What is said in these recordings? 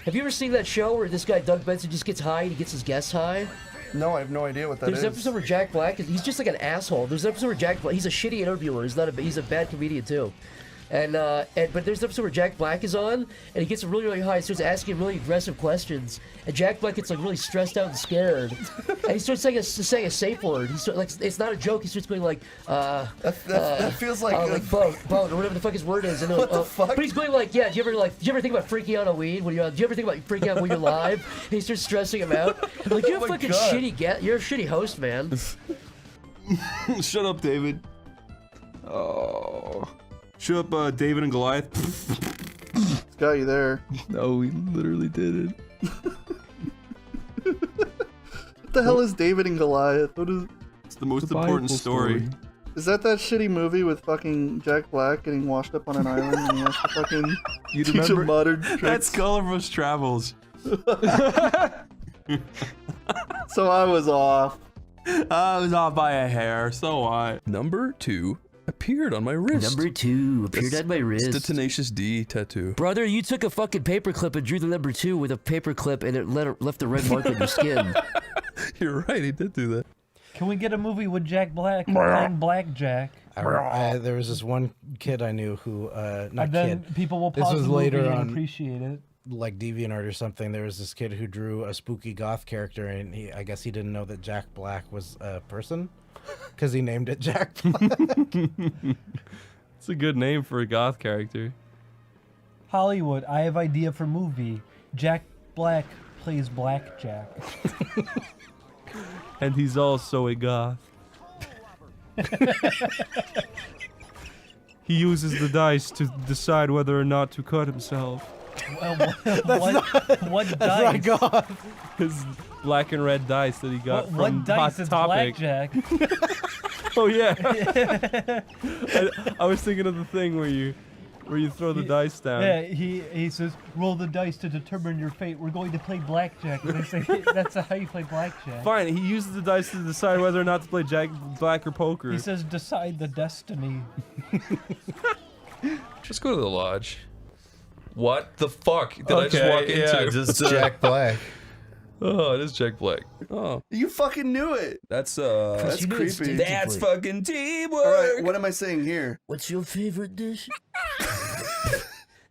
Have you ever seen that show where this guy Doug Benson just gets high and he gets his guests high? No, I have no idea what that There's an episode where Jack Black, he's just like an asshole. There's an episode where Jack Black, he's a shitty interviewer. He's a bad comedian too. But there's an episode where Jack Black is on, and he gets really, really high, and starts asking really aggressive questions, and Jack Black gets like really stressed out and scared, and he starts saying a safe word. He starts, like, it's not a joke. He starts going like, that feels like boat, or whatever the fuck his word is. And what the fuck? But he's going like, yeah. Do you ever think about freaking out on weed? Do you ever think about freaking out when you're live? And he starts stressing him out. I'm like, you're a fucking shitty you're a shitty host, man. Shut up, David. Oh. Shut up, David and Goliath. Got you there. No, we literally did it. What the hell is David and Goliath? What is? It's the most important story. Is that shitty movie with fucking Jack Black getting washed up on an island and he has to fucking teach him modern tricks? That's Gulliver's Travels. So I was off. I was off by a hair, so what? Number 2 appeared on my wrist. Number 2 appeared on my wrist. It's the Tenacious D tattoo. Brother, you took a fucking paperclip and drew the number 2 with a paperclip, and it left a red mark on your skin. You're right, he did do that. Can we get a movie with Jack Black playing Blackjack? There was this one kid I knew who, not then kid. people will This pause was the movie later and on, appreciate it. like DeviantArt or something. There was this kid who drew a spooky goth character, and I guess he didn't know that Jack Black was a person, because he named it Jack Black. It's a good name for a goth character. Hollywood, I have idea for movie. Jack Black plays Blackjack. And he's also a goth. He uses the dice to decide whether or not to cut himself. What dice? His black and red dice that he got What from dice Hot is Topic. Blackjack? Oh yeah. I was thinking of the thing where you throw the dice down. Yeah, he says, roll the dice to determine your fate. We're going to play blackjack. And they say, that's how you play blackjack. Fine, he uses the dice to decide whether or not to play black or poker. He says, decide the destiny. Just go to the lodge. What the fuck did I just walk into? Just Jack Black. Oh, it is Jack Black. Oh, You fucking knew it. that's creepy. That's fucking teamwork. All right, what am I saying here? What's your favorite dish?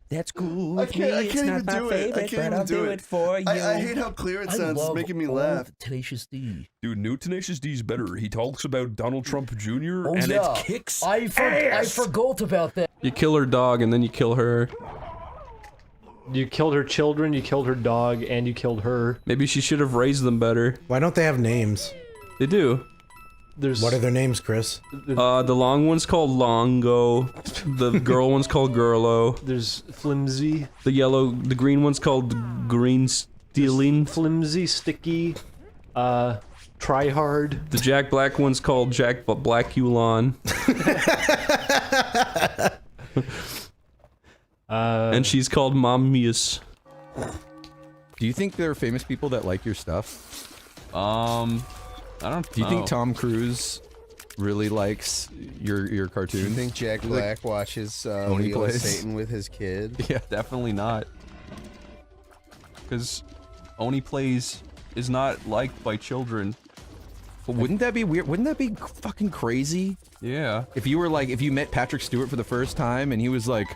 That's cool. I can't even do it. I can't even do it. For you. I hate how clear it sounds. It's making me laugh. Tenacious D. Dude, new Tenacious D's better. He talks about Donald Trump Jr. Oh, and yeah. it kicks I forgot about that. You kill her dog and then you kill her. You killed her children, you killed her dog, and you killed her. Maybe she should have raised them better. Why don't they have names? They do. What are their names, Chris? The long one's called Longo. The girl one's called Girlo. There's Flimsy. The green one's called Green Stealing. Flimsy, Sticky, Try Hard. The Jack Black one's called Jack Black Ulan. And she's called Mommius. Do you think there are famous people that like your stuff? I don't. Do you think Tom Cruise really likes your cartoon? Do you think Jack Black watches Wheel of Satan with his kid? Yeah, definitely not. Because OneyPlays is not liked by children. But wouldn't that be weird? Wouldn't that be fucking crazy? Yeah. If you were like, if you met Patrick Stewart for the first time and he was like,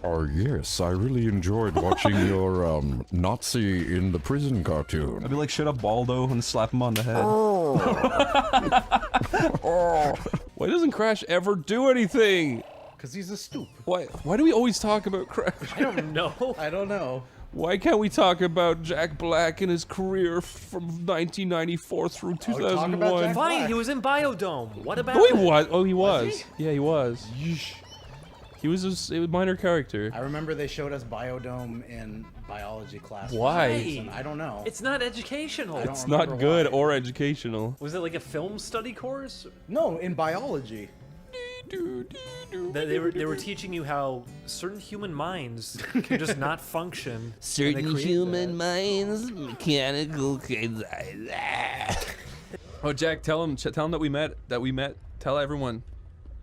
"Oh yes, I really enjoyed watching your Nazi in the prison cartoon." I'd be like, "Shut up, Baldo," and slap him on the head. Why doesn't Crash ever do anything? Because he's a stoop. Why do we always talk about Crash? I don't know. I don't know. Why can't we talk about Jack Black and his career from 1994 through 2001? Fine, he was in Biodome. What about Oh, he was. Oh, he was. Yeah, he was. He was a minor character. I remember they showed us Biodome in biology class. Why? I don't know. It's not educational. It's not good or educational. Was it like a film study course? No, in biology. They were teaching you how certain human minds can just not function. Certain human minds, mechanical. Oh, Jack, tell him that we met. Tell everyone.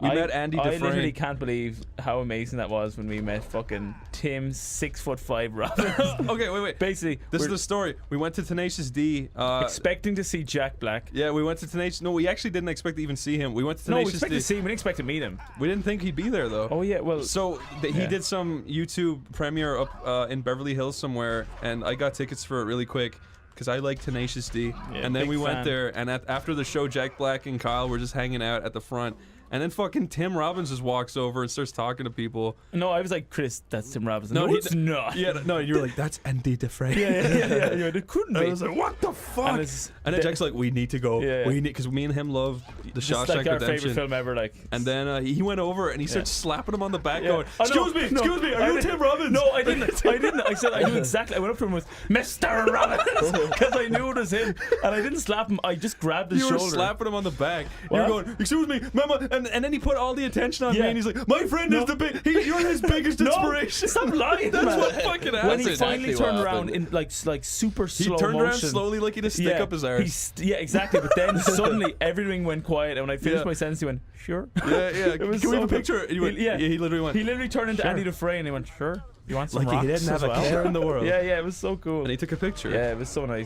We met Andy I literally Dufresne. can't believe how amazing that was when we met fucking Tim 6'5" Robbins. Okay, wait. Basically, This is the story. We went to Tenacious D. expecting to see Jack Black. Yeah, we went to Tenacious. No, we actually didn't expect to even see him. We went to No, we Tenacious expected D. to see him. We didn't expect to meet him. We didn't think he'd be there though. Oh yeah, well. So he did some YouTube premiere up in Beverly Hills somewhere, and I got tickets for it really quick because I like Tenacious D. Yeah, and then big we went fan. there, and after the show, Jack Black and Kyle were just hanging out at the front. And then fucking Tim Robbins just walks over and starts talking to people. No, I was like, Chris, that's Tim Robbins. No, No, it's not. Yeah, no, you were like, that's Andy Dufresne. Yeah, it couldn't be. I was like, what the fuck? And And, it's- then Jack's like, we need to go. Yeah. We need, because me and him love the Just Shawshank like our Redemption. favorite film ever, like. And then he went over and he starts slapping him on the back, Yeah. going, Oh, no, excuse no, me, I are you didn't- Tim Robbins? No, I didn't. I didn't. I said I knew exactly. I went up to him with Mr. Robbins because I knew it was him, and I didn't slap him. I just grabbed his You were shoulder. slapping him on the back. What? You were going, excuse me, mama, and then he put all the attention on me, Yeah. and he's like, my friend is the big, you're his biggest No, inspiration. stop lying. That's man. what fucking happened. When he That's finally exactly turned what around happened. in like super He slow turned around motion. slowly like he had to stick up his arse. Yeah, exactly. But then suddenly everything went quiet, and when I finished Yeah. my sentence, he went, "Sure." Yeah. It was Can we have a so picture? And he went, yeah. he literally went, He literally turned into Sure. Andy Dufresne, and he went, "Sure." You want some like he rocks didn't have as a well? care in the world. Yeah, it was so cool. And he took a picture. Yeah, it was so nice.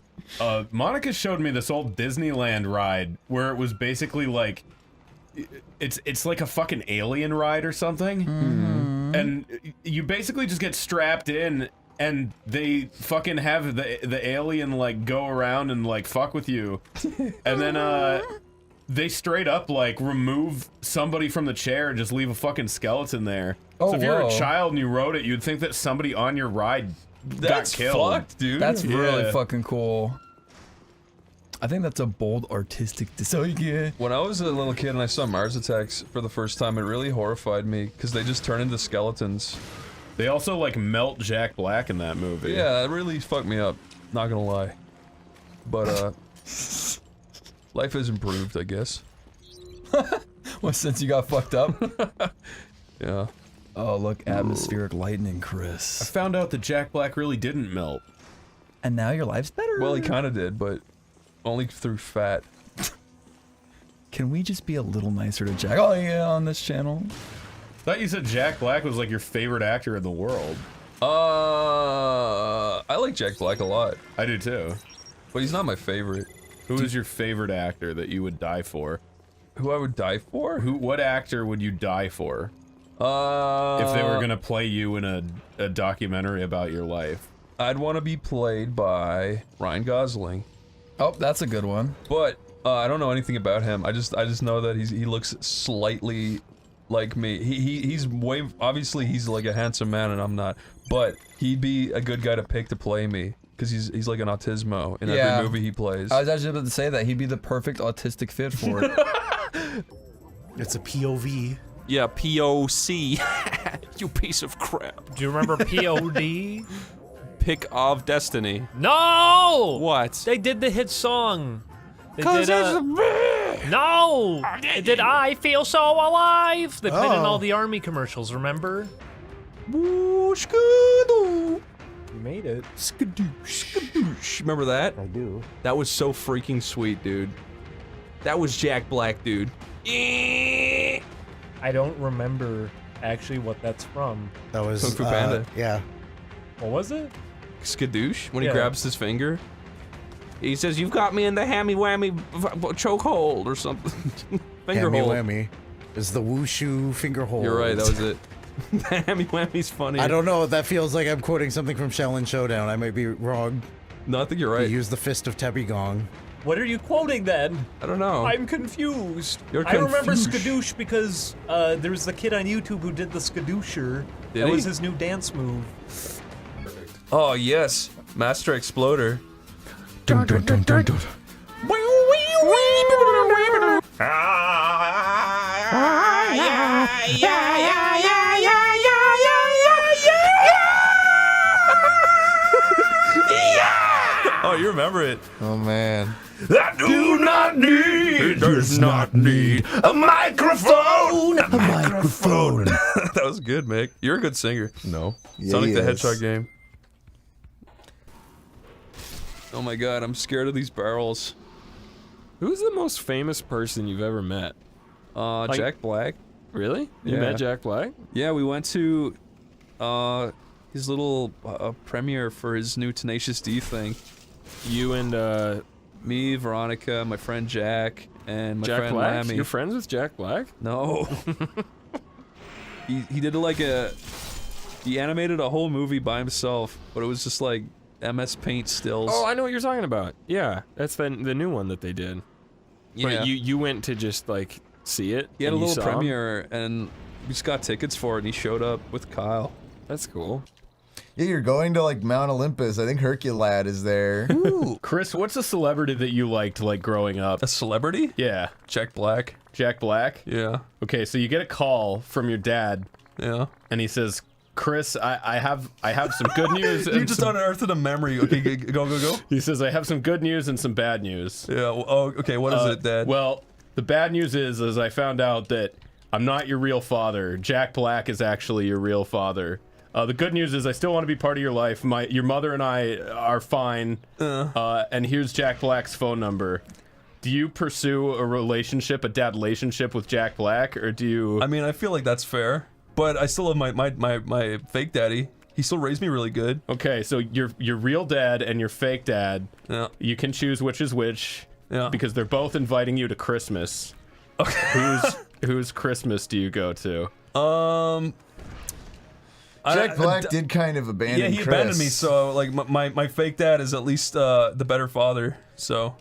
Monica showed me this old Disneyland ride where it was basically like, it's like a fucking alien ride or something, and you basically just get strapped in, and they fucking have the alien like go around and like fuck with you, and then they straight up like remove somebody from the chair and just leave a fucking skeleton there. Oh, so if you're a whoa. child and you rode it, you'd think that somebody on your ride That's got killed. fucked, dude. That's really Yeah. fucking cool. I think that's a bold artistic design. When I was a little kid and I saw Mars Attacks for the first time, it really horrified me because they just turn into skeletons. They also like melt Jack Black in that movie. Yeah, it really fucked me up. Not gonna lie. But life has improved, I guess. Well, since you got fucked up. Yeah. Oh, look, atmospheric lightning, I Chris. found out that Jack Black really didn't melt. And now your life's better. Well, he kind of did, but only through fat. Can we just be a little nicer to Jack? Oh yeah, on this channel. Thought you said Jack Black was like your favorite actor in the world. I like Jack Black a lot, I do too. but he's not my favorite. Who is your favorite actor that you would die for? Who I would die for? What actor would you die for if they were gonna play you in a documentary about your life? I'd want to be played by Ryan Gosling, Oh, that's a good one. but I don't know anything about him. I just know that he looks slightly like me. He's way obviously he's like a handsome man and I'm not, but he'd be a good guy to pick to play me because he's like an autismo in Yeah. every movie he plays. I was actually about to say that he'd be the perfect autistic fit for it. It's a POV. Yeah, POC. You piece of crap. Do you remember POD? Pick of Destiny. No! What? They did the hit song. They did, no! They did I Feel So Alive! They played in all the army commercials, remember? Woo, skadoo. You made it. Skadoosh, skadoosh. Remember that? I do. That was so freaking sweet, dude. That was Jack Black, dude. I don't remember actually what that's from. That was Kung Fu Panda. Yeah. What was it? Skadoosh, when he Yeah. grabs his finger. He says, "You've got me in the hammy whammy chokehold or something." Finger Hammy hold. whammy is the wushu finger hold. You're right, that was it. The hammy whammy's funny. I don't know. That feels like I'm quoting something from Shaolin Showdown. I might be wrong. No, I think you're right. You use the fist of Tebi Gong. What are you quoting then? I don't know. I'm confused. You're I remember confused. Skadoosh because there was the kid on YouTube who did the Skadoosher. Did That he? was his new dance move. Oh yes, Master Exploder. Dun, dun, dun, dun, dun. Oh, you remember it? Oh man. I do not need, does not need a microphone. A microphone. That was good, Mick. You're a good singer. No. Sonic the Hedgehog game. Oh my god, I'm scared of these barrels. Who's the most famous person you've ever met? Jack Black. Really? You met Jack Black? Yeah, we went to his little premiere for his new Tenacious D thing. You and me, Veronica, my friend Jack, and my Jack friend Black? Lammy. You're friends with Jack Black? No. he did like he animated a whole movie by himself, but it was just like MS Paint stills. Oh, I know what you're talking about. Yeah, that's the new one that they did. Yeah. But you went to just like see it. He had a and you little saw him? premiere, and we just got tickets for it, and he showed up with Kyle. That's cool. Yeah, you're going to like Mount Olympus. I think Herculad is there. Ooh. Chris, what's a celebrity that you liked like growing up? A celebrity? Yeah. Jack Black. Jack Black? Yeah. Okay, so you get a call from your dad. Yeah. And he says, Chris, I have some good news. You just unearthed a memory. Okay, go. He says, I have some good news and some bad news. Yeah. Oh, okay. What is it, Dad? Well, the bad news is I found out that I'm not your real father. Jack Black is actually your real father. The good news is I still want to be part of your life. Your mother and I are fine. And here's Jack Black's phone number. Do you pursue a dad relationship with Jack Black, or do you? I mean, I feel like that's fair, but I still have my fake daddy. He still raised me really good. Okay, so your real dad and your fake dad. Yeah. You can choose which is which. Yeah. Because they're both inviting you to Christmas. Okay. Whose Christmas do you go to? Jack Black did kind of abandon Yeah, he Chris. abandoned me, so like my fake dad is at least the better father, so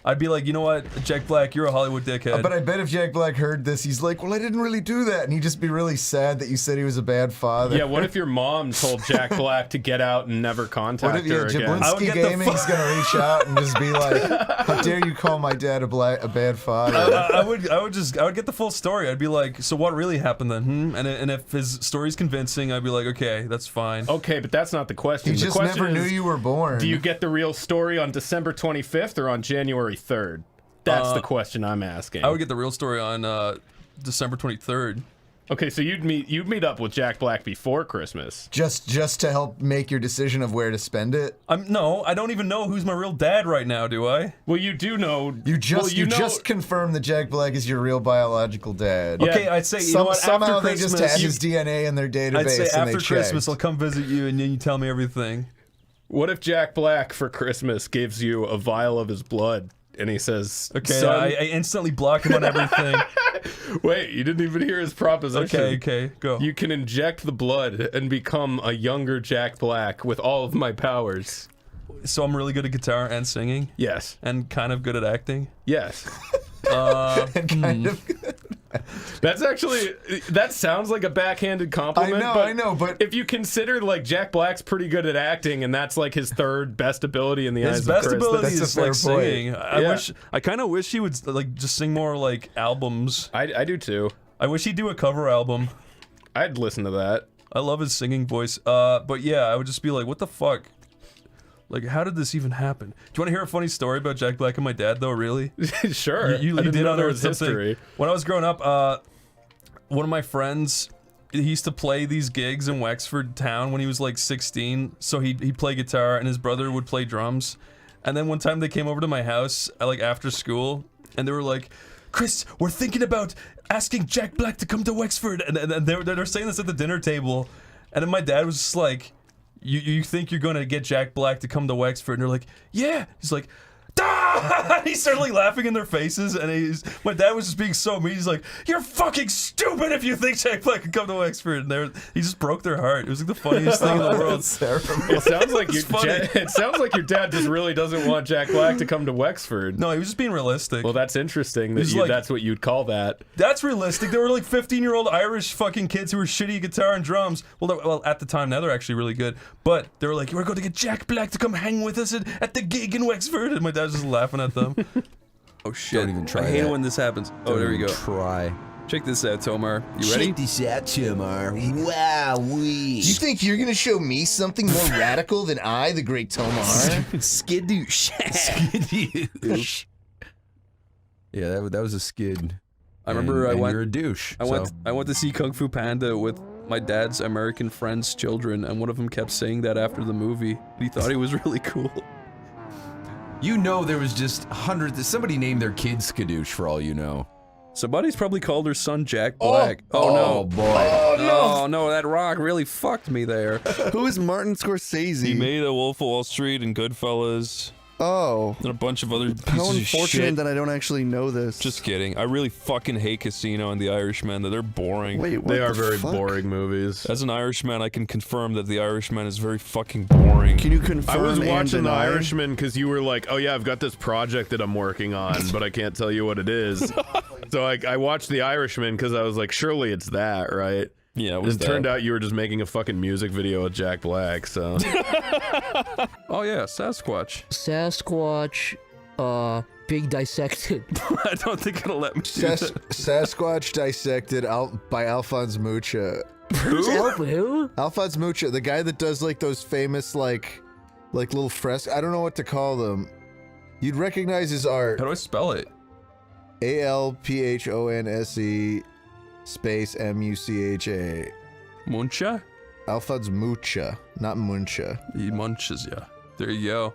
I'd be like, you know what, Jack Black, you're a Hollywood dickhead. But I bet if Jack Black heard this, he's like, well, I didn't really do that. And he'd just be really sad that you said he was a bad father. Yeah, what if your mom told Jack Black to get out and never contact her again? Jablinski Gaming's going to reach out and just be like, how dare you call my dad a bad father? I would get the full story. I'd be like, so what really happened then? And if his story's convincing, I'd be like, okay, that's fine. Okay, but that's not the question. He The just question never knew is, you were born. Do you get the real story on December 25th or on January 3rd? That's the question I'm asking. I would get the real story on December 23rd. Okay, so you'd meet up with Jack Black before Christmas. Just to help make your decision of where to spend it? No, I don't even know who's my real dad right now, do I? Well, you do know. You just confirmed that Jack Black is your real biological dad. Yeah. Okay, I'd say, you know what, somehow after they just Christmas, had his DNA in their database. I'd say and after they Christmas, checked. I'll come visit you and then you tell me everything. What if Jack Black for Christmas gives you a vial of his blood and he says, okay, son, I instantly block him on everything. Wait, you didn't even hear his proposition. Okay, go. You can inject the blood and become a younger Jack Black with all of my powers. So I'm really good at guitar and singing? Yes. And kind of good at acting? Yes. And kind of good. That's actually, that sounds like a backhanded compliment. I know, but if you consider like Jack Black's pretty good at acting, and that's like his third best ability in the eyes His of best Chris, ability that's is a fair like point. singing. I kind of wish he would like just sing more like albums. I do too. I wish he'd do a cover album. I'd listen to that. I love his singing voice. But yeah, I would just be like, what the fuck? Like, how did this even happen? Do you want to hear a funny story about Jack Black and my dad, though, really? Sure. You I didn't did know there unearth was something. history. When I was growing up, one of my friends, he used to play these gigs in Wexford town when he was like 16. So he'd play guitar and his brother would play drums. And then one time they came over to my house, like after school, and they were like, Chris, we're thinking about asking Jack Black to come to Wexford. And they're saying this at the dinner table. And then my dad was just like, you think you're gonna get Jack Black to come to Wexford? And they're like, yeah. He's like, "Dah!" He started like laughing in their faces, and my dad was just being so mean. He's like, "You're fucking stupid if you think Jack Black can come to Wexford." And he just broke their heart. It was like the funniest thing in the world. It sounds like it sounds like your dad just really doesn't want Jack Black to come to Wexford. No, he was just being realistic. Well, that's interesting that that's what you'd call that. That's realistic. They were like 15-year-old Irish fucking kids who were shitty at guitar and drums. Well, at the time, now they're actually really good. But they were like, "We're going to get Jack Black to come hang with us at the gig in Wexford," and my dad was just laughing at them. Oh shit! Don't even try I hate that. it when this happens. Don't there we even go. Try. Check this out, Tomar. You ready? Check this out, Tomar. Wowee. Do you think you're gonna show me something more radical than I, the great Tomar? Skidoosh. Skidoosh. Yeah, that was a skid. I remember and I went. You're a douche. I went to see Kung Fu Panda with my dad's American friend's children, and one of them kept saying that after the movie. He thought he was really cool. You know there was just hundreds. Somebody named their kid Skadoosh for all you know. Somebody's probably called her son Jack Black. Oh, no. boy. Oh no, that rock really fucked me there. Who is Martin Scorsese? He made a Wolf of Wall Street and Goodfellas. Oh. And a bunch of other pieces How of unfortunate shit. that I don't actually know this. Just kidding. I really fucking hate Casino and The Irishman. They're boring. Wait, what They are the very fuck? boring movies. As an Irishman, I can confirm that The Irishman is very fucking boring. Can you confirm I was and watching The deny? Irishman because you were like, oh yeah, I've got this project that I'm working on, but I can't tell you what it is. So I watched The Irishman because I was like, surely it's that, right? Yeah, it turned out you were just making a fucking music video with Jack Black, so. Oh yeah, Sasquatch. Sasquatch, Big Dissected. I don't think it'll let me do that. Sasquatch Dissected by Alphonse Mucha. Who? Alphonse Mucha, the guy that does like those famous like little frescoes. I don't know what to call them. You'd recognize his art. How do I spell it? ALPHONSE space MUCHA. Muncha? Alphonse Mucha, not Muncha. He munches ya. There you go.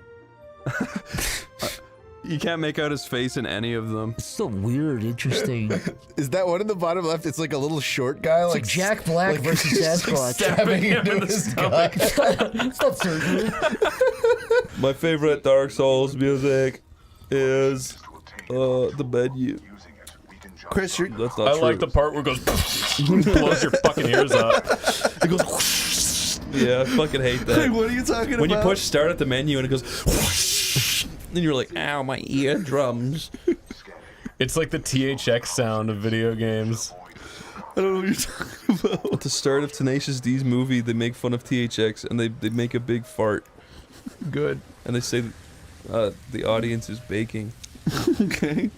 You can't make out his face in any of them. It's so weird, interesting. Is that one in the bottom left? It's like a little short guy, It's like Jack Black versus Sasquatch. stabbing him in the stomach. It's not surgery. My favorite Dark Souls music is the menu. Chris, you're... That's not I true. like the part where it goes blows your fucking ears up. It goes. Yeah, I fucking hate that. Wait, what are you talking When you about? push start at the menu and it goes, then you're like, ow, my eardrums. It's like the THX sound of video games. I don't know what you're talking about. At the start of Tenacious D's movie, they make fun of THX and they make a big fart. Good. And they say the audience is baking. Okay.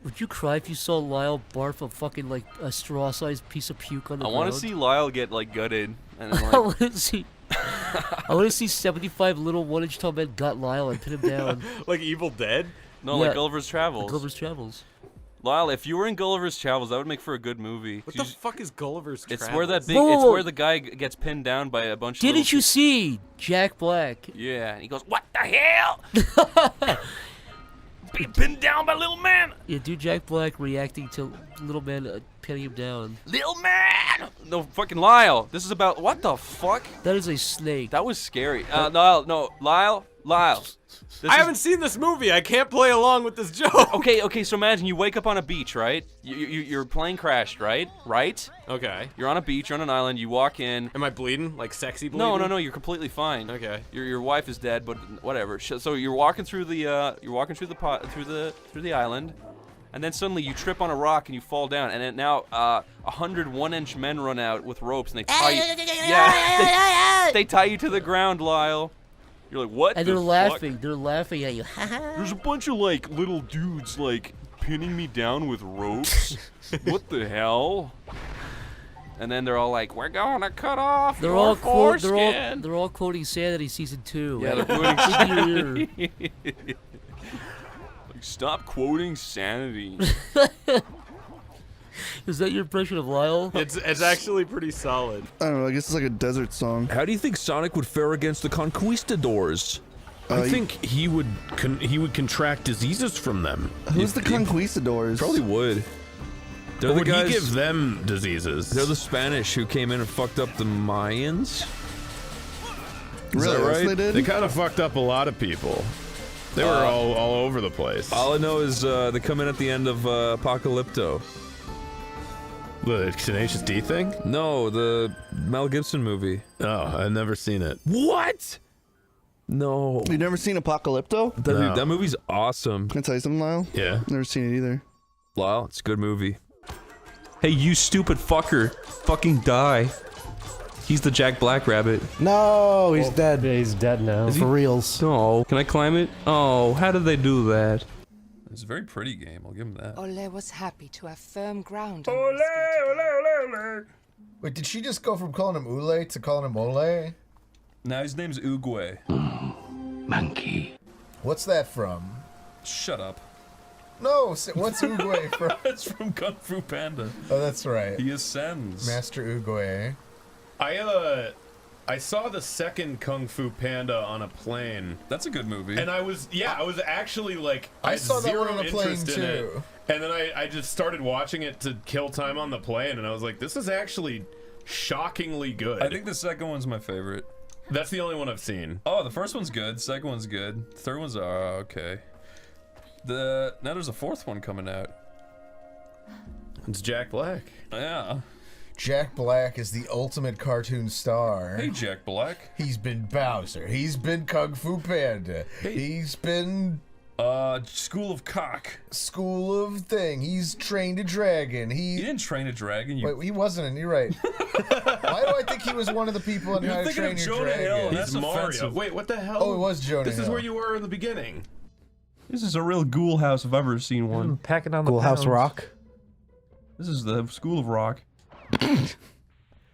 Would you cry if you saw Lyle barf a fucking like a straw-sized piece of puke on the I ground? want to see Lyle get like gutted and then, I like, want to see. I want to see 75 little 1-inch tall men gut Lyle and pin him down. Like Evil Dead? no, Yeah. like Gulliver's Travels. Gulliver's Travels. Lyle, if you were in Gulliver's Travels, that would make for a good movie. What the fuck is Gulliver's Travels? It's where that big. Whoa, It's whoa, where whoa. the guy gets pinned down by a bunch of. Didn't you see Jack Black? Yeah, and he goes, "What the hell? Being pinned down by little man." Yeah, dude, Jack Black reacting to little man pinning him down. Little man. No, fucking Lyle. This is about what the fuck? That is a snake. That was scary. No, Lyle. This I is- haven't seen this movie. I can't play along with this joke. Okay, so imagine you wake up on a beach, right? Your plane crashed, right? Right? Okay. You're on a beach, you're on an island, you walk in. Am I bleeding? Like sexy bleeding? No, you're completely fine. Okay. Your wife is dead, but whatever. So you're walking through the through the island, and then suddenly you trip on a rock and you fall down, and then now 100 1-inch men run out with ropes and they tie you. Yeah, they tie you to the ground, Lyle. You're like, what? And the they're fuck? laughing. They're laughing at you. There's a bunch of like little dudes like pinning me down with ropes. What the hell? And then they're all like, "We're gonna cut off They're your all foreskin." they're all quoting Sanity season 2. Yeah, they're quoting Sanity. Like, stop quoting Sanity. Is that your impression of Lyle? It's actually pretty solid. I don't know, I guess it's like a desert song. How do you think Sonic would fare against the Conquistadors? I think he would contract diseases from them. Who's the Conquistadors? Probably would. They're Or the would guys, he give them diseases? They're the Spanish who came in and fucked up the Mayans. Is Really? that Yes, right? they did? They kind of fucked up a lot of people. They were all over the place. All I know is they come in at the end of Apocalypto. The Tenacious D thing? No, the Mel Gibson movie. Oh, I've never seen it. What? No. You've never seen Apocalypto? That movie's awesome. Can I tell you something, Lyle? Yeah. Never seen it either. Lyle, it's a good movie. Hey, you stupid fucker. Fucking die. He's the Jack Black rabbit. No, he's dead. Yeah, he's dead now. For reals. Oh, can I climb it? Oh, how did they do that? It's a very pretty game, I'll give him that. Ole was happy to have firm ground. Wait, did she just go from calling him Ule to calling him Ole? Now his name's Uguay. Monkey. What's that from? Shut up. No, what's Uguay from? It's from Kung Fu Panda. Oh, that's right. He ascends. Master Uguay. I saw the second Kung Fu Panda on a plane. That's a good movie. And I was actually like, I had saw that zero one on a plane, interest in it. too. And then I just started watching it to kill time on the plane, and I was like, this is actually shockingly good. I think the second one's my favorite. That's the only one I've seen. Oh, the first one's good. Second one's good. Third one's okay. Now there's a fourth one coming out. It's Jack Black. Yeah. Jack Black is the ultimate cartoon star. Hey, Jack Black. He's been Bowser. He's been Kung Fu Panda. He's been... School of Cock. School of Thing. He's trained a dragon. He didn't train a dragon. Wait, he wasn't, and you're right. Why do I think he was one of the people in How to Train Your Dragon? He's Mario. Wait, what the hell? Oh, it was Jonah This is Hill. where you were in the beginning. This is a real ghoul house if I've ever seen one. Packing on the Ghoul House pounds. Rock. This is the School of Rock.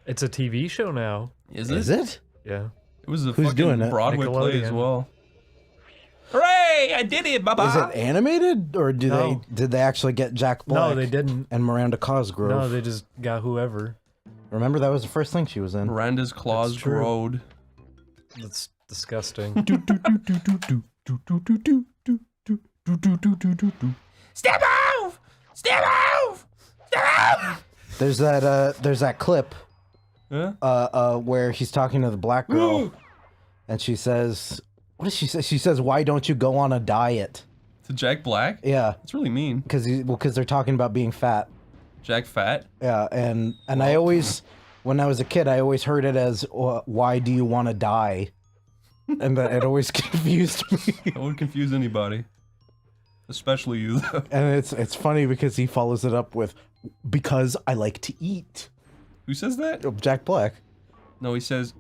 It's a TV show now. Is it? Yeah. It was a Who's fucking doing it? Broadway play as Nickelodeon. well. Hooray! I did it, baba! Is it animated, or No. did they actually get Jack Black? No, they didn't. And Miranda Cosgrove. No, they just got whoever. Remember, that was the first thing she was in. Miranda's claws true. growed. That's disgusting. Step off! Step off! Step off! There's that clip. Yeah? Where he's talking to the black girl, and she says, "What does she say?" She says, "Why don't you go on a diet?" To Jack Black? Yeah, That's really mean. because they're talking about being fat. Jack Fat? Yeah, and I always, when I was a kid, I always heard it as, "Why do you want to die?" And it always confused me. That would confuse anybody. Especially you, though. And it's funny because he follows it up with, "Because I like to eat." Who says that? Jack Black. No, he says...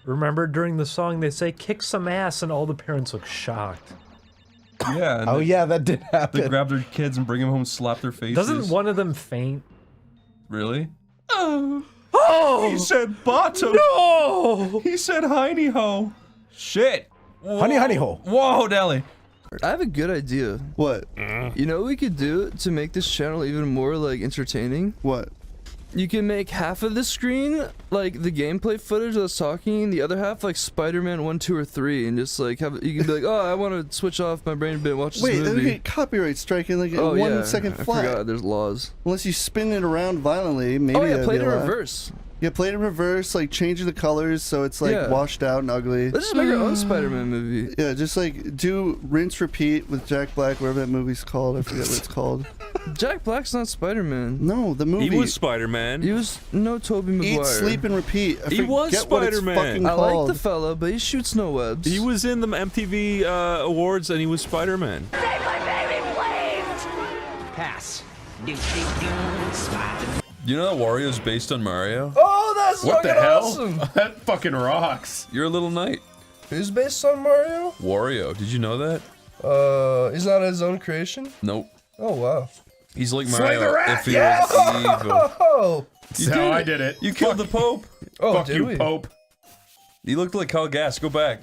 Remember during the song they say kick some ass and all the parents look shocked. Yeah. Oh yeah, that did happen. They grab their kids and bring them home and slap their faces. Doesn't one of them faint? Really? Oh! He said bottom! No! He said hiney ho! Shit! Honey ho! Whoa, Deli! I have a good idea. What? You know what we could do to make this channel even more, like, entertaining? What? You can make half of the screen, like, the gameplay footage of us talking, the other half, like, Spider-Man 1, 2, or 3, and just, like, you can be like, oh, I want to switch off my brain a bit and watch this Wait, movie. they get copyright striking like Oh, in 1 yeah, second I flat. forgot, there's laws. Unless you spin it around violently, maybe. Oh, yeah, that'd play be it in allowed. reverse. Yeah, play it in reverse, like changing the colors so it's like Yeah. washed out and ugly. Let's just make our own Spider-Man movie. Yeah, just like do rinse repeat with Jack Black, whatever that movie's called. I forget what it's called. Jack Black's not Spider-Man. No, the movie. He was Spider-Man. He was no Tobey Maguire. Eat, Sleep, and Repeat. I He was forget what it's Spider-Man. fucking I like called. the fella, but he shoots no webs. He was in the MTV Awards and he was Spider-Man. Take my baby, please! Pass. You know that Wario's based on Mario? Oh, that's What the fucking hell? awesome! That fucking rocks. You're a little knight. Who's based on Mario? Wario, did you know that? He's not his own creation? Nope. Oh, wow. He's like Slay Mario the rat! if he Yeah! was evil. Oh! That's how I did it. You killed the Pope. Oh, Fuck did you, we? Pope. You looked like Kyle Gass. Go back.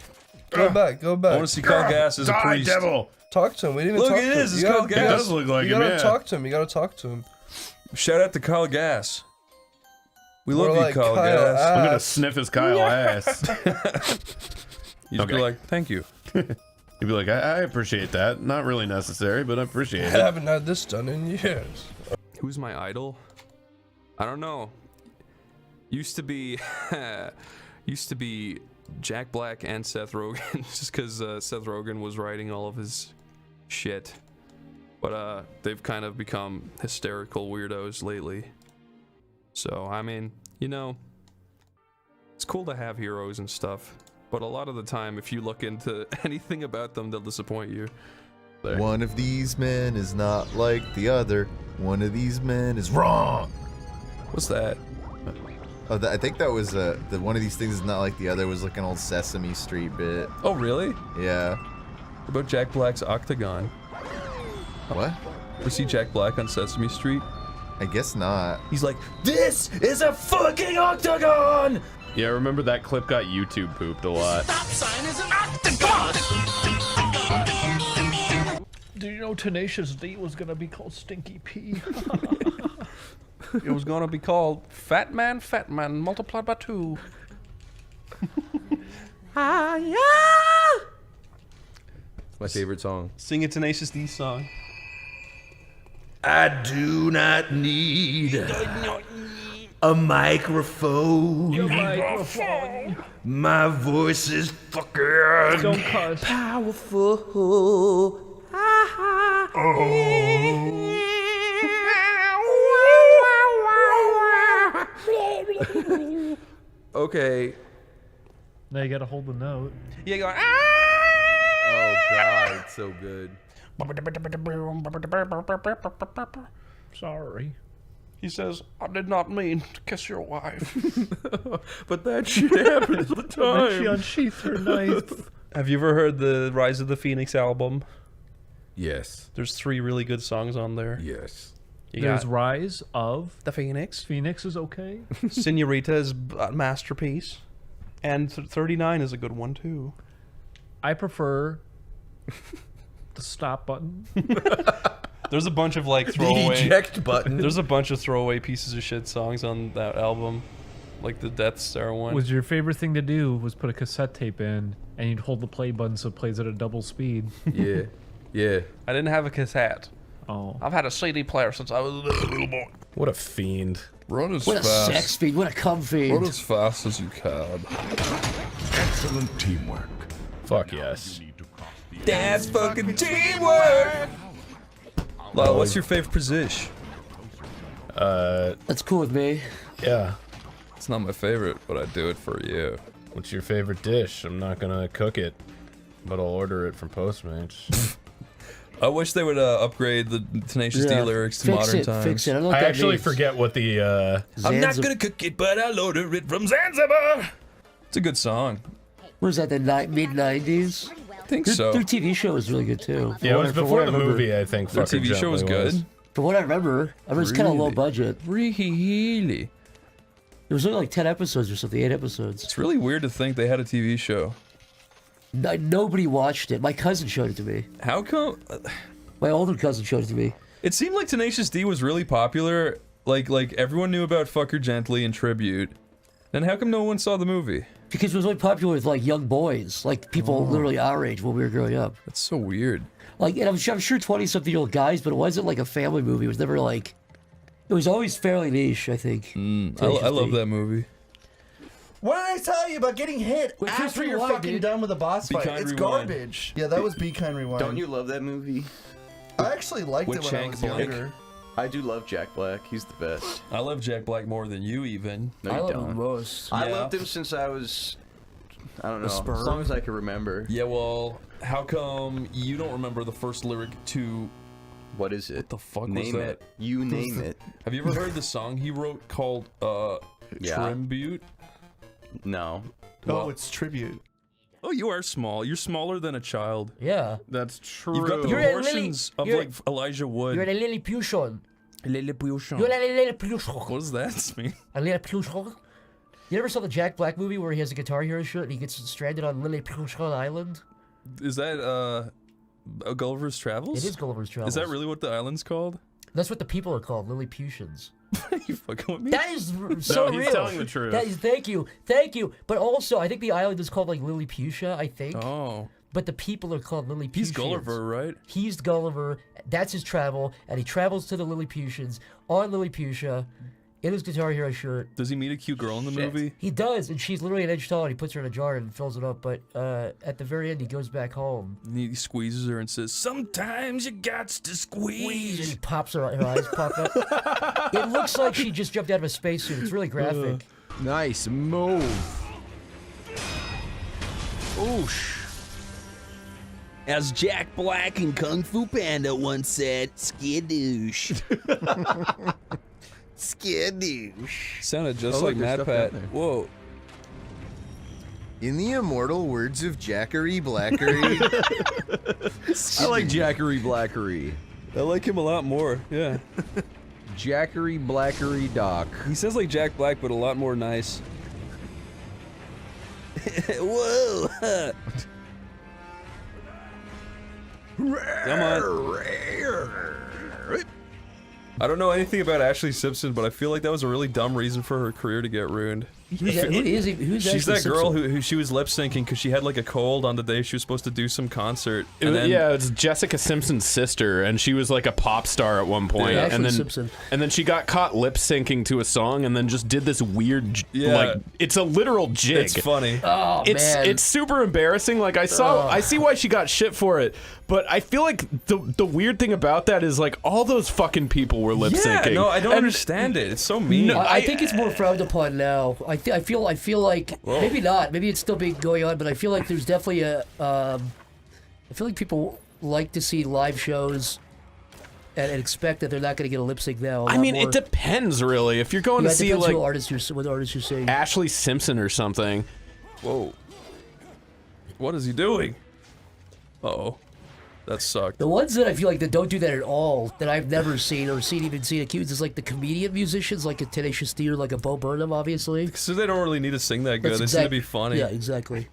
Go back, go back. I want to see Kyle Gass as a Die, priest. devil. Talk to him. We didn't even Look, talk it to him. is. It's You gotta- Kyle you Gass. gotta- Does look like You him, gotta yeah. talk to him. You gotta talk to him. Shout out to Kyle Gass. We More love you, like Kyle Kyle Gass. I'm gonna ass. sniff his Kyle ass. You'd Okay. be like, thank you. He'd be like, I appreciate that. Not really necessary, but I appreciate I it. haven't had this done in years. Who's my idol? I don't know. Used to be Jack Black and Seth Rogen, just because Seth Rogen was writing all of his shit. But they've kind of become hysterical weirdos lately. So, I mean, you know, it's cool to have heroes and stuff. But a lot of the time, if you look into anything about them, they'll disappoint you. One of these men is not like the other. One of these men is wrong. What's that? Oh, I think that was the one of these things is not like the other was like an old Sesame Street bit. Oh, really? Yeah. What about Jack Black's Octagon? What? We see Jack Black on Sesame Street. I guess not. He's like, this is a fucking octagon! Yeah, I remember that clip got YouTube pooped a lot. Stop sign is an octagon! Do you know Tenacious D was gonna be called Stinky P? It was gonna be called Fat Man multiplied by 2. My favorite song. Sing a Tenacious D song. I do not need a microphone. Your microphone. My voice is fucking Don't cuss. powerful. Okay. Now you gotta hold the note. Yeah, go. Oh god, it's so good. Sorry. He says, I did not mean to kiss your wife. But that shit happened at the Then she time. unsheathed her knife. Have you ever heard the Rise of the Phoenix album? Yes. There's 3 really good songs on there. Yes. You There's got Rise of the Phoenix. Phoenix is okay. Senorita is a masterpiece. And 39 is a good one, too. I prefer the stop button. There's a bunch of like The throwaway eject button. There's a bunch of throwaway pieces of shit songs on that album, like the Death Star one. Was your favorite thing to do was put a cassette tape in and you'd hold the play button so it plays at a double speed. Yeah. Yeah. I didn't have a cassette. Oh. I've had a CD player since I was a little boy. What a fiend. Run as What a fast. sex fiend. What a cum fiend. Run as fast as you can. Excellent teamwork. Fuck yes. That's fucking teamwork. Lyle, what's your favorite position? That's cool with me. Yeah. It's not my favorite, but I do it for you. What's your favorite dish? I'm not gonna cook it, but I'll order it from Postmates. I wish they would upgrade the Tenacious D lyrics to modern times. Fix it. I don't know what I that actually means. forget what the I'm not gonna cook it, but I'll order it from Zanzibar. It's a good song. What was that, the mid-90s? I think so. Their TV show was really good, too. Yeah, it was From what before I the remember. movie, I think. Their Fuck Her TV show was Gently good. From what I remember it's kind of low Really? budget. Really? There was only like 10 episodes or something, 8 episodes. It's really weird to think they had a TV show. Nobody watched it. My cousin showed it to me. How come? My older cousin showed it to me. It seemed like Tenacious D was really popular. Like everyone knew about Fuck Her Gently and Tribute. Then how come no one saw the movie? Because it was only popular with like young boys, like people literally our age when we were growing up. That's so weird. Like, and I'm sure 20-something-year-old guys, but it wasn't like a family movie. It was never like. It was always fairly niche, I think. I love that movie. What did I tell you about getting hit Wait, after Chris, you're rewind, fucking dude. done with a boss Be fight? Kind It's Rewind. garbage. Yeah, that was Be Kind Rewind. Don't you love that movie? I actually liked With it when I Jack was Black. younger. I do love Jack Black. He's the best. I love Jack Black more than you even. No, I you love don't. him most. I Yeah. loved him since I was, I don't know, sperm? as long as I can remember. Yeah, well, how come you don't remember the first lyric to... What is it? What the fuck Name was that? it. You name it. Have you ever heard the song he wrote called, Yeah. Tribute? No. Oh, it's Tribute. Oh, you are small. You're smaller than a child. Yeah. That's true. You've got the You're a proportions of you're- like Elijah Wood. You're a little Lilliputian. Lilliputian. You're a little Lilliputian. What does that mean? A Lilliputian. You ever saw the Jack Black movie where he has a Guitar Hero shit and he gets stranded on Lilliputian Island? Is that Gulliver's Travels? It is Gulliver's Travels. Is that really what the island's called? That's what the people are called, Lilliputians. You fucking with me? That is so he's real. telling the truth. That is, thank you. But also, I think the island is called like Lilliputia, I think. Oh. But the people are called Lilliputians. He's Gulliver, right? He's Gulliver. That's his travel, and he travels to the Lilliputians on Lilliputia in his Guitar Hero shirt. Does he meet a cute girl in the movie? He does, and she's literally an inch tall, and he puts her in a jar and fills it up. But at the very end, he goes back home. And he squeezes her and says, "Sometimes you got to And squeeze." he pops her eyes pop up. It looks like she just jumped out of a spacesuit. It's really graphic. Nice move. Oosh. As Jack Black in Kung Fu Panda once said, skidoosh. Skidoosh. Sounded just Oh, like look, there's Mad stuff Pat. down there. Whoa. In the immortal words of Jackery Blackery. I like Jackery Blackery. I like him a lot more. Yeah. Jackery Blackery Doc. He says like Jack Black, but a lot more nice. Whoa. Come on. I don't know anything about Ashley Simpson, but I feel like that was a really dumb reason for her career to get ruined. Who's She's Ashley that girl Simpson? who she was lip syncing because she had like a cold on the day she was supposed to do some concert. And then, yeah, it's Jessica Simpson's sister, and she was like a pop star at one point, Yeah, and then Simpson. and then she got caught lip syncing to a song, and then just did this weird, like it's a literal jig. It's funny. Oh, man. It's super embarrassing. Like I see why she got shit for it, but I feel like the weird thing about that is like all those fucking people were lip syncing. Yeah, no, I don't understand it. It's so mean. No, I think it's more frowned upon now. I feel like maybe not. Maybe it's still going on, but I feel like there's definitely I feel like people like to see live shows and expect that they're not going to get a lip sync now. I mean, it depends really. If you're going to see like what artist you're seeing. Ashley Simpson or something. Whoa. What is he doing? Uh-oh. That sucked. The ones that I feel like that don't do that at all, that I've never seen or seen accused, is like the comedian musicians, like a Tenacious D or like a Bo Burnham, obviously. So they don't really need to sing that good. That's They seem to be funny. Yeah, exactly.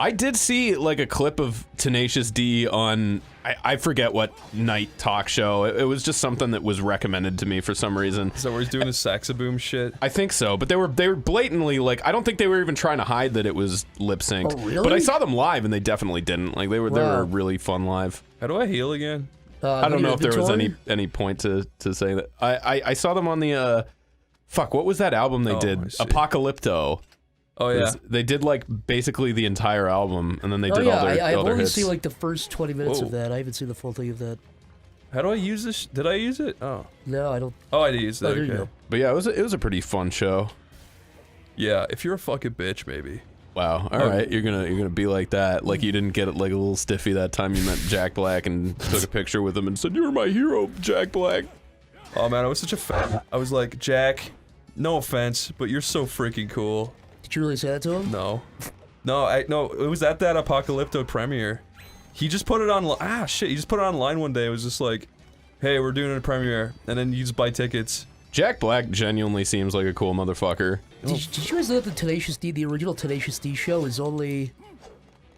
I did see like a clip of Tenacious D on I forget what night talk show. It was just something that was recommended to me for some reason. Is that where he's doing his saxoboom shit? I think so, but they were blatantly like I don't think they were even trying to hide that it was lip synced. Oh, really? But I saw them live and they definitely didn't. Like they were really fun live. How do I heal again? I don't know if there was any point to say that. I saw them on the fuck, what was that album they did? Apocalypto. Oh yeah, they did like basically the entire album, and then they did all their I've other only hits. seen like the first 20 minutes of that. I haven't seen the full thing of that. How do I use this? Did I use it? Oh. No, I don't. Oh, I did use that. Oh, there you Okay. go. But yeah, it was a pretty fun show. Yeah, if you're a fucking bitch, maybe. Wow. All right, you're gonna be like that. Like you didn't get it like a little stiffy that time you met Jack Black and took a picture with him and said, "You're my hero, Jack Black." Oh man, I was such a fan. I was like, Jack, no offense, but you're so freaking cool. Did you really say that to him? No. No, it was at that Apocalypto premiere. He just put it on, he just put it online one day. It was just like, hey, we're doing a premiere, and then you just buy tickets. Jack Black genuinely seems like a cool motherfucker. Did you guys know that the Tenacious D, the original Tenacious D show, is only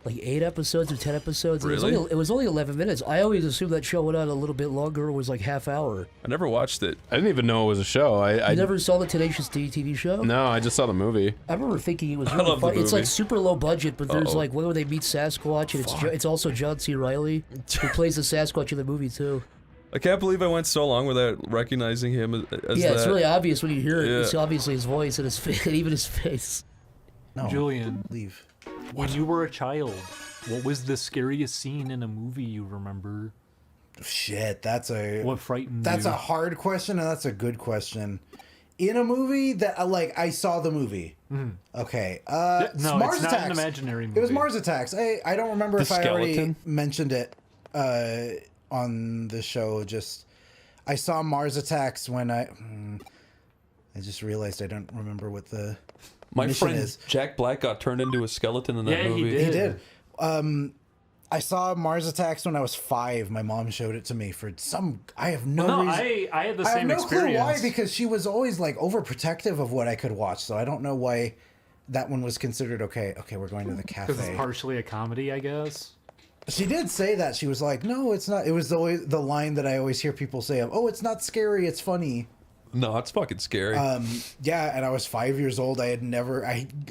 like 8 episodes or 10 episodes? Really? It was only 11 minutes. I always assumed that show went on a little bit longer. It was like half hour. I never watched it. I didn't even know it was a show. I never saw the Tenacious D TV show? No, I just saw the movie. I remember thinking it was I really love the fun. It's like movie. super low budget, but there's Uh-oh. like where they meet Sasquatch, and it's also John C. Reilly who plays the Sasquatch in the movie too. I can't believe I went so long without recognizing him as Yeah, that. it's really obvious when you hear it. Yeah. It's obviously his voice and his face, and even his face. No, Julian, leave. When you were a child, what was the scariest scene in a movie you remember? Shit, that's a What frightened That's you? a hard question, and that's a good question. In a movie that like I saw the movie. Okay. No, Mars it's not Attacks. an imaginary movie. It was Mars Attacks. I don't remember The if I already skeleton? mentioned it on the show. Just I saw Mars Attacks when I just realized I don't remember what the My mission friend is. Jack Black got turned into a skeleton in that Yeah, he movie. did. He did. I saw Mars Attacks when I was 5. My mom showed it to me for some. I have no No, reason. I had the I have same no clue why, experience. because she was always like overprotective of what I could watch. So I don't know why that one was considered okay. Okay, we're going to the Because it's cafe. partially a comedy, I guess. She did say that. She was like, "No, it's not." It was always the line that I always hear people say of, "Oh, it's not scary. It's funny." No, it's fucking scary. Yeah, and I was 5 years old. I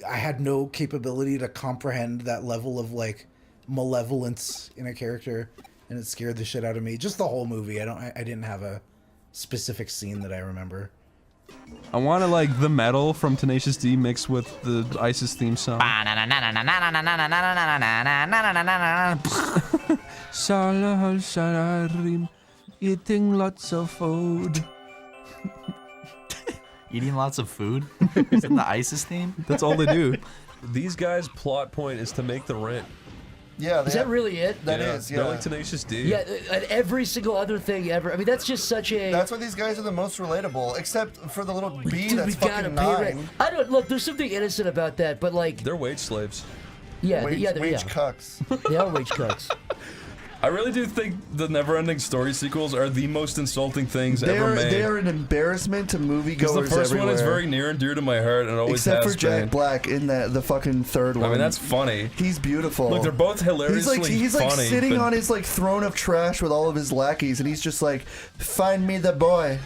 had no capability to comprehend that level of like malevolence in a character, and it scared the shit out of me. Just the whole movie. I didn't have a specific scene that I remember. I want to like the metal from Tenacious D mixed with the ISIS theme song. Salah Shararim, eating lots of food. Eating lots of food? Isn't the ISIS theme? That's all they do. These guys' plot point is to make the rent. Yeah, Is that really it? That Yeah, is, they're yeah. like Tenacious D. Yeah, and every single other thing ever. I mean, that's just such a. That's why these guys are the most relatable, except for the little bee Dude, that's we gotta fucking pay rent. 9. I don't look. There's something innocent about that, but like, They're wage slaves. yeah, Wage, yeah, wage cucks. They are wage cucks. I really do think the Neverending Story sequels are the most insulting things ever made. They are an embarrassment to moviegoers Because the first everywhere. one is very near and dear to my heart, and it always Except has for Jack been. Black in the fucking third one. I mean, that's funny. He's beautiful. Look, they're both hilariously He's like funny, sitting but- on his like throne of trash with all of his lackeys, and he's just like, "Find me the boy."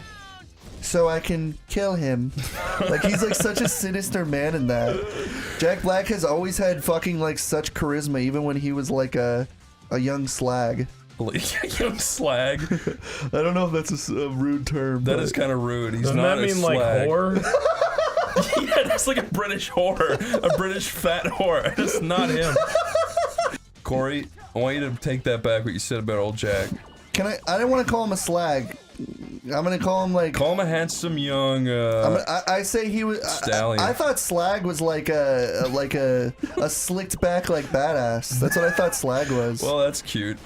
so I can kill him. Like, he's like such a sinister man in that. Jack Black has always had fucking like such charisma, even when he was like a young slag. Young slag. I don't know if that's a rude term. That is kind of rude. He's Doesn't not that a mean like slag. whore? Yeah, that's like a British whore. A British fat whore. That's not him. Corey, I want you to take that back, what you said about old Jack. Can I didn't want to call him a slag. I'm gonna call him like... Call him a handsome young, I say he was... stallion. I thought slag was like a slicked back like badass. That's what I thought slag was. Well, that's cute.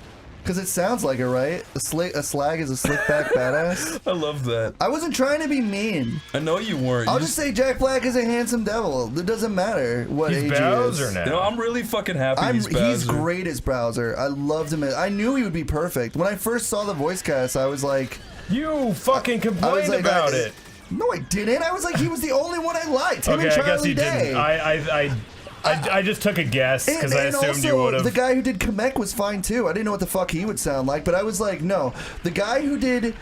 Because it sounds like it, right? A slag is a slick back badass. I love that. I wasn't trying to be mean. I know you weren't. I'll just say Jack Black is a handsome devil. It doesn't matter what age he is. You know, I'm really fucking happy he's Bowser. He's great as Bowser. I loved him. I knew he would be perfect. When I first saw the voice cast, I was like... You fucking complained about it. No, I didn't. I was like, he was the only one I liked. Him Okay, and I guess Charlie you Day. didn't. I just took a guess because I assumed you would have. The guy who did Kamek was fine too. I didn't know what the fuck he would sound like, but I was like, no. The guy who did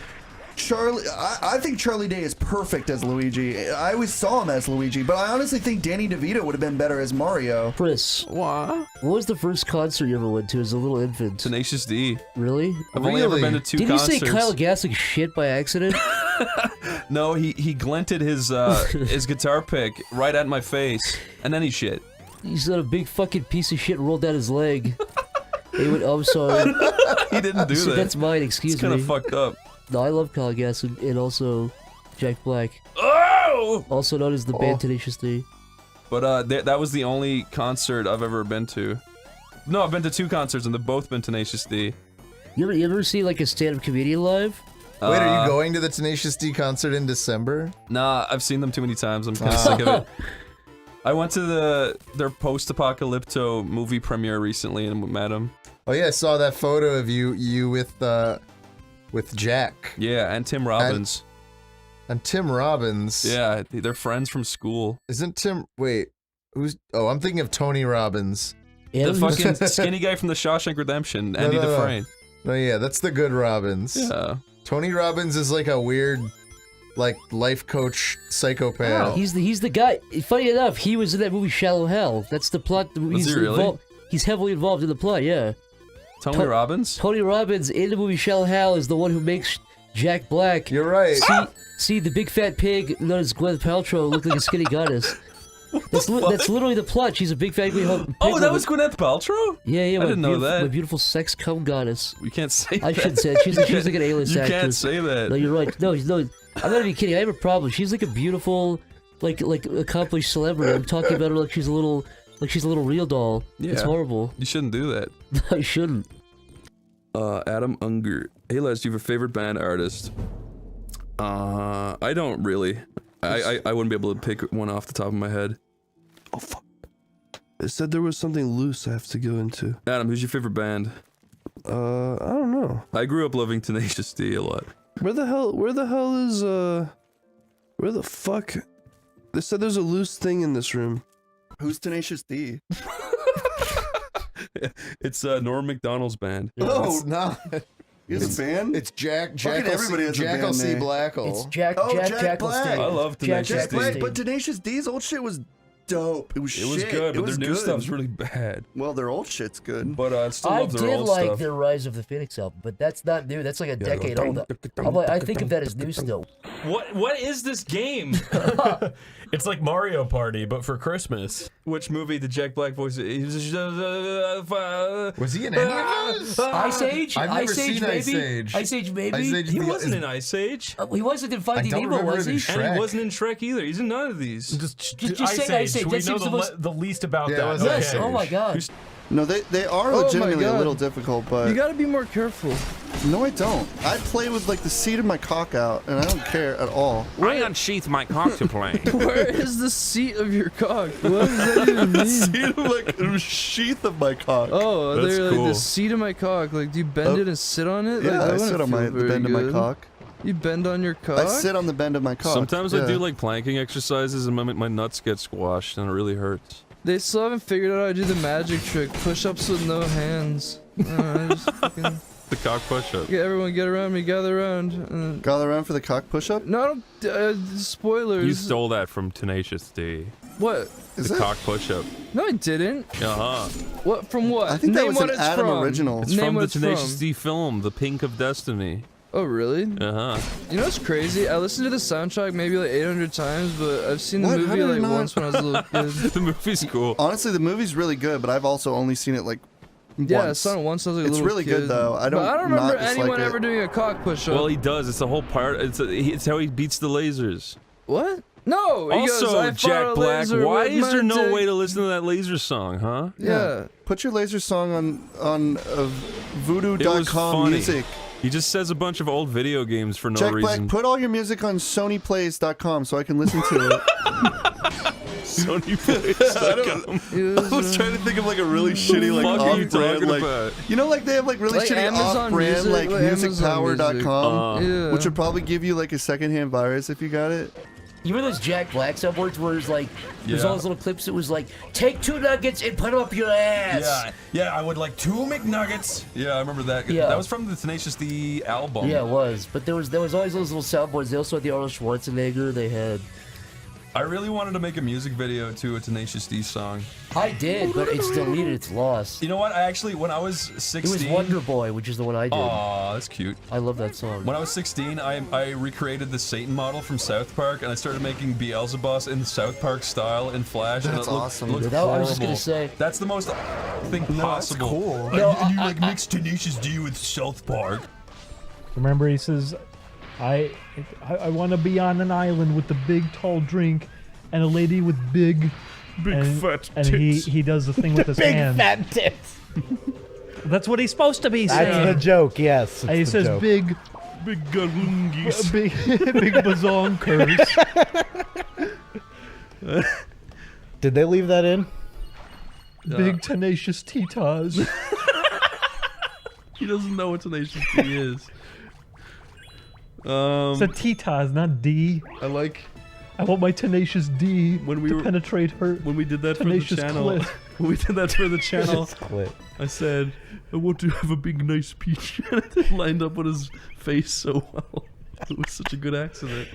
Charlie, I think Charlie Day is perfect as Luigi. I always saw him as Luigi, but I honestly think Danny DeVito would have been better as Mario. Chris, what was the first concert you ever went to as a little infant? Tenacious D. Really? I've only ever been to 2 concerts. Did you say Kyle Gassick shit by accident? No, he glinted his guitar pick right at my face, and then he shit. He's got a big fucking piece of shit rolled down his leg. I'm sorry. He didn't do that. That's mine, excuse it's me. It's kind of fucked up. No, I love Kyle Gassick and also Jack Black. Oh! Also known as the band Tenacious D. But that was the only concert I've ever been to. No, I've been to 2 concerts and they've both been Tenacious D. You ever see like a stand-up comedian live? Wait, are you going to the Tenacious D concert in December? Nah, I've seen them too many times. I'm kind of sick of it. I went to their post-apocalypto movie premiere recently and met him. Oh yeah, I saw that photo of you with Jack. Yeah, and Tim Robbins. And Tim Robbins. Yeah, they're friends from school. Isn't Tim? Wait, who's? Oh, I'm thinking of Tony Robbins. The fucking skinny guy from the Shawshank Redemption, Andy Dufresne. No, yeah, that's the good Robbins. Yeah. Tony Robbins is like a weird, like, life coach psychopath. Oh. He's the guy. Funny enough, he was in that movie Shallow Hell. That's the plot. Was he really? He's heavily involved in the plot. Yeah. Tony Robbins? Tony Robbins in the movie Shallow Hell is the one who makes Jack Black. You're right. See the big fat pig known as Gwyneth Paltrow look like a skinny goddess. That's literally the plot. She's a big fat pig. Oh, that was Gwyneth Paltrow? Yeah, I didn't know that. My beautiful sex cum goddess. You can't say that. I shouldn't say it. She's like an A-list actress. You can't say that. No, you're right. No, I'm not even kidding. I have a problem. She's like a beautiful, like accomplished celebrity. I'm talking about her like she's a little real doll. Yeah. It's horrible. You shouldn't do that. I shouldn't. Adam Unger. Hey lads, do you have a favorite band artist? I don't really. I wouldn't be able to pick one off the top of my head. Oh fuck. It said there was something loose I have to go into. Adam, who's your favorite band? I don't know. I grew up loving Tenacious D a lot. Where the hell is, where the fuck? They said there's a loose thing in this room. Who's Tenacious D? It's Norm Macdonald's band. Oh, it's not. He has a band? It's Jack. Fucking everybody has a band Jackal C. name. Blackle. It's Jack Black. I love Tenacious D. Black, but Tenacious D's old shit was dope. It was good, but their new stuff's really bad. Well, their old shit's good. But I still love their old I did stuff. like their Rise of the Phoenix album, but that's not new. That's like a decade old. I think of that as new still. What is this game? It's like Mario Party, but for Christmas. Which movie did Jack Black voice? Was he in any of those? Ice Age? I've never Ice Age, seen maybe? Ice Age. Ice Age, maybe? Ice Age He wasn't in Ice Age. He wasn't in Finding I don't Nemo, remember was him he? in And he Shrek. wasn't in Shrek either. He's in none of these. Just say Ice Age. We That know seems the least about Yeah, it that. was Yes, Okay. oh my god. No, they are Oh my legitimately a God. little difficult, but You gotta be more careful. no, I don't. I play with like the seat of my cock out, and I don't care at all. I unsheath my cock to play. Where is the seat of your cock? What does that even mean? Seat of the sheath of my cock. Oh, That's they're like cool. the seat of my cock. Like, do you bend it and sit on it? Yeah, like, that I wouldn't sit on feel the very bend of my good. cock. You bend on your cock? I sit on the bend of my cock. Sometimes I yeah. do like planking exercises and my nuts get squashed and it really hurts. They still haven't figured out how to do the magic trick. Push-ups with no hands. I just fucking... The cock push-up. Yeah, everyone get around me, gather around. Gather around for the cock push-up? No, spoilers. You stole that from Tenacious D. What? The cock push-up. No, I didn't. Uh-huh. What? From what? I think that Name was what an it's Adam from. original. It's Name from what the it's Tenacious from. D film, The Pink of Destiny. Oh, really? Uh-huh. You know what's crazy? I listened to the soundtrack maybe like 800 times, but I've seen the What? How movie did I like not- once when I was a little kid. The movie's cool. Honestly, the movie's really good, but I've also only seen it like Yeah, I once. saw it once. I was like a It's little really kid. good though. I But I don't not remember dislike anyone it. ever doing a cock push-up. Well, he does. It's the whole part. It's how he beats the lasers. What? No. He goes, Also, "I fought Jack a Black, laser why with is my there no dick." way to listen to that laser song, huh? Yeah. Put your laser song on It was voodoo.com funny. music. He just says a bunch of old video games for no Jack reason. Black, put all your music on SonyPlays.com so I can listen to it. SonyPlays.com. I was trying to think of like a really shitty like fuck are you off-brand talking like about? you know like they have like really Like shitty Amazon off-brand Music, like like Amazon musicpower.com, Yeah. which would probably give you like a secondhand virus if you got it. You remember those Jack Black subwords where it's like, there's Yeah. all those little clips, it was like, take 2 nuggets and put them up your ass. Yeah, I would like 2 McNuggets. Yeah, I remember that. Yeah. That was from the Tenacious D album. Yeah, it was. But there was always those little soundboards. They also had the Arnold Schwarzenegger. They had. I really wanted to make a music video to a Tenacious D song. I did, but it's deleted. It's lost. You know what? I actually, when I was 16... It was Wonder Boy, which is the one I did. Aw, that's cute. I love that song. When I was 16, I recreated the Satan model from South Park, and I started making Beelzebub in South Park style in Flash. That's and it awesome. Looked I was just horrible. gonna say. That's the most thing possible. Cool. No, and you I- like mix Tenacious D with South Park. Remember, he says, I want to be on an island with a big tall drink and a lady with big fat and tits. he does the thing with his Big hand. fat tits. That's what he's supposed to be That's saying. the joke. Yes. And he it's the says joke. big galungis. big bazonkers. Did they leave that in? Big tenacious titas. He doesn't know what Tenacious D is. It's a titas, not D. I want my tenacious D to penetrate her. When we did that for the tenacious channel, clit. when we did that for the channel, Clit. I said, I want to have a big nice peach, and it lined up with his face so well. It was such a good accident.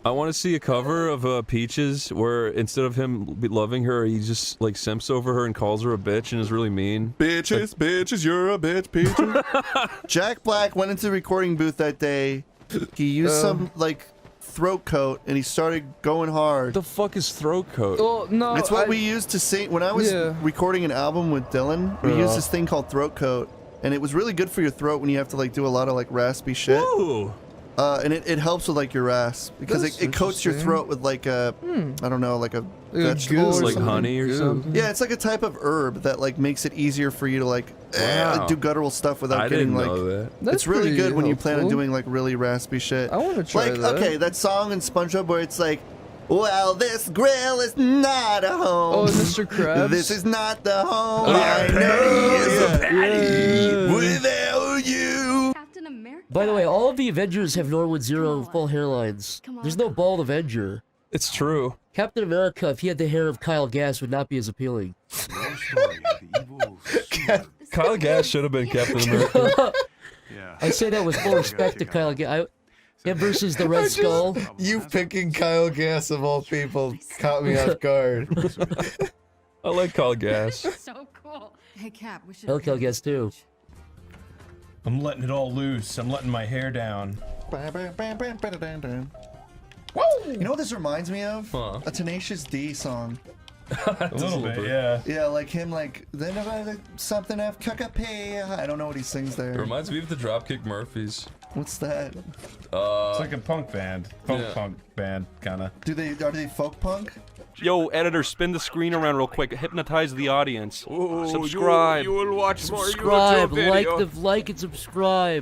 I want to see a cover of Peaches where instead of him loving her, he just like simps over her and calls her a bitch and is really mean. Bitches, you're a bitch, Peaches. Jack Black went into the recording booth that day. He used some like throat coat and he started going hard. The fuck is throat coat? Oh no! It's what we used to sing when I was recording an album with Dylan. We used this thing called throat coat, and it was really good for your throat when you have to like do a lot of like raspy shit. Ooh. And it helps with like your rasp because That's it coats your interesting. throat with like a I don't know like a Like a vegetable goo or like something. honey or something? Yeah, it's like a type of herb that like makes it easier for you to like Wow. do guttural stuff without I getting didn't like. know that. That's It's really pretty good when you plan on helpful. doing like really raspy shit. I want to try Like that. okay, that song in SpongeBob where it's like, well, this grill is not a home. Oh, Mr. Krabs. This is not the home Oh, I yeah. know without you. Captain America. By the way, all of the Avengers have Norwood Zero full hairlines. There's no bald Avenger. It's true. Captain America, if he had the hair of Kyle Gass, would not be as appealing. Kyle Gass should have been Captain America. I say that with full respect to Kyle Gass. Him versus the Red Skull. You picking Kyle Gass of all people caught me off guard. I like Kyle Gass. So cool. Hey, Cap, we should. I like Kyle Gass too. I'm letting it all loose. I'm letting my hair down. You know what this reminds me of? Huh. A Tenacious D song. A little bit, yeah. Yeah, like him, like then about something of Cockapay. I don't know what he sings It there. reminds me of the Dropkick Murphys. What's that? It's like a punk band. Yeah. Punk band, kinda. Are they folk punk? Yo, editor, spin the screen around real quick. Hypnotize the audience. Oh, Subscribe. You will watch more Subscribe, YouTube video. like and subscribe.